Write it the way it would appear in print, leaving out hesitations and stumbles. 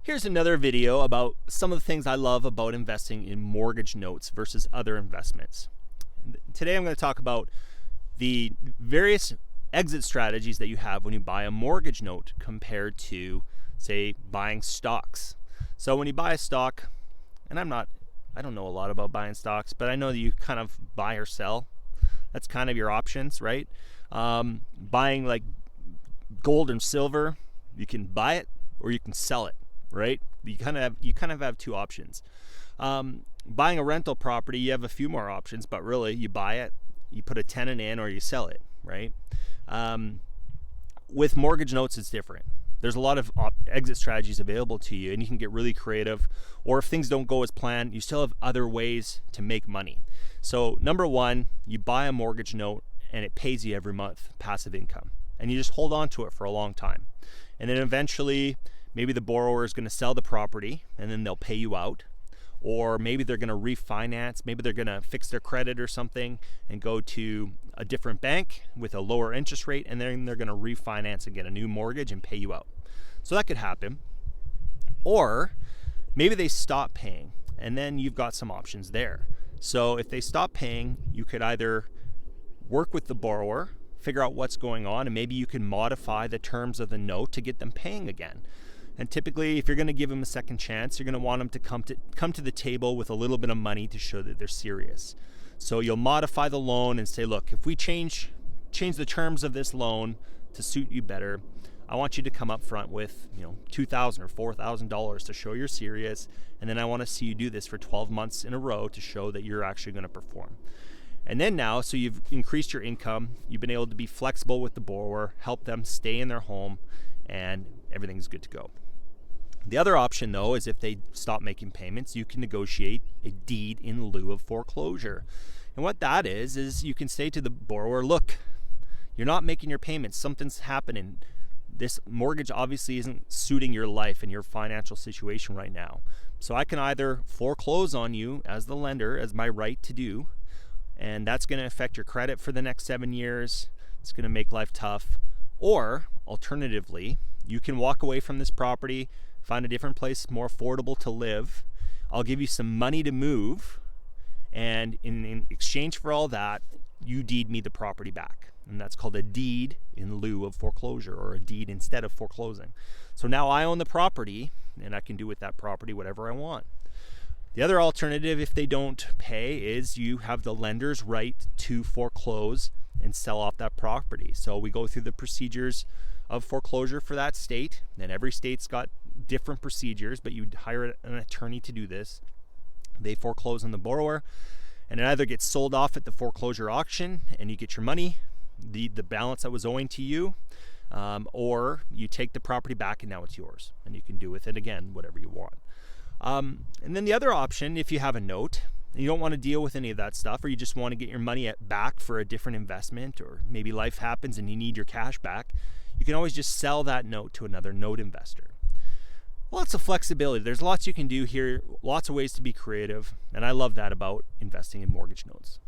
Here's another video about some of the things I love about investing in mortgage notes versus other investments. Today I'm going to talk about the various exit strategies that you have when you buy a mortgage note compared to, say, buying stocks. So when you buy a stock, and I don't know a lot about buying stocks, but I know that you kind of buy or sell. That's kind of your options, right? Buying like gold and silver, you can buy it or you can sell it. Right? You kind of have two options. Buying a rental property, you have a few more options, but really you buy it, you put a tenant in, or you sell it, right? With mortgage notes, it's different. There's a lot of exit strategies available to you, and you can get really creative. Or if things don't go as planned, you still have other ways to make money. So number one, you buy a mortgage note and it pays you every month, passive income, and you just hold on to it for a long time. And then eventually, maybe the borrower is going to sell the property and then they'll pay you out. Or maybe they're going to refinance. Maybe they're going to fix their credit or something and go to a different bank with a lower interest rate, and then they're going to refinance and get a new mortgage and pay you out. So that could happen. Or maybe they stop paying, and then you've got some options there. So if they stop paying, you could either work with the borrower, figure out what's going on, and maybe you can modify the terms of the note to get them paying again. And typically, if you're going to give them a second chance, you're going to want them to come to the table with a little bit of money to show that they're serious. So you'll modify the loan and say, look, if we change the terms of this loan to suit you better, I want you to come up front with $2,000 or $4,000 to show you're serious, and then I want to see you do this for 12 months in a row to show that you're actually going to perform. And then now, so you've increased your income, you've been able to be flexible with the borrower, help them stay in their home, and everything's good to go. The other option, though, is if they stop making payments, you can negotiate a deed in lieu of foreclosure. And what that is you can say to the borrower, look, you're not making your payments. Something's happening. This mortgage obviously isn't suiting your life and your financial situation right now. So I can either foreclose on you as the lender, as my right to do, and that's going to affect your credit for the next 7 years. It's going to make life tough. Or, alternatively, you can walk away from this property, find a different place more affordable to live. I'll give you some money to move, and in exchange for all that, you deed me the property back. And that's called a deed in lieu of foreclosure, or a deed instead of foreclosing. So now I own the property, and I can do with that property whatever I want. The other alternative, if they don't pay, is you have the lender's right to foreclose and sell off that property. So we go through the procedures of foreclosure for that state, and every state's got different procedures, but you hire an attorney to do this. They foreclose on the borrower, and it either gets sold off at the foreclosure auction and you get your money, the balance that was owing to you, or you take the property back and now it's yours, and you can do with it again whatever you want. And then the other option, if you have a note and you don't want to deal with any of that stuff, or you just want to get your money back for a different investment, or maybe life happens and you need your cash back, you can always just sell that note to another note investor. Lots of flexibility. There's lots you can do here, lots of ways to be creative, and I love that about investing in mortgage notes.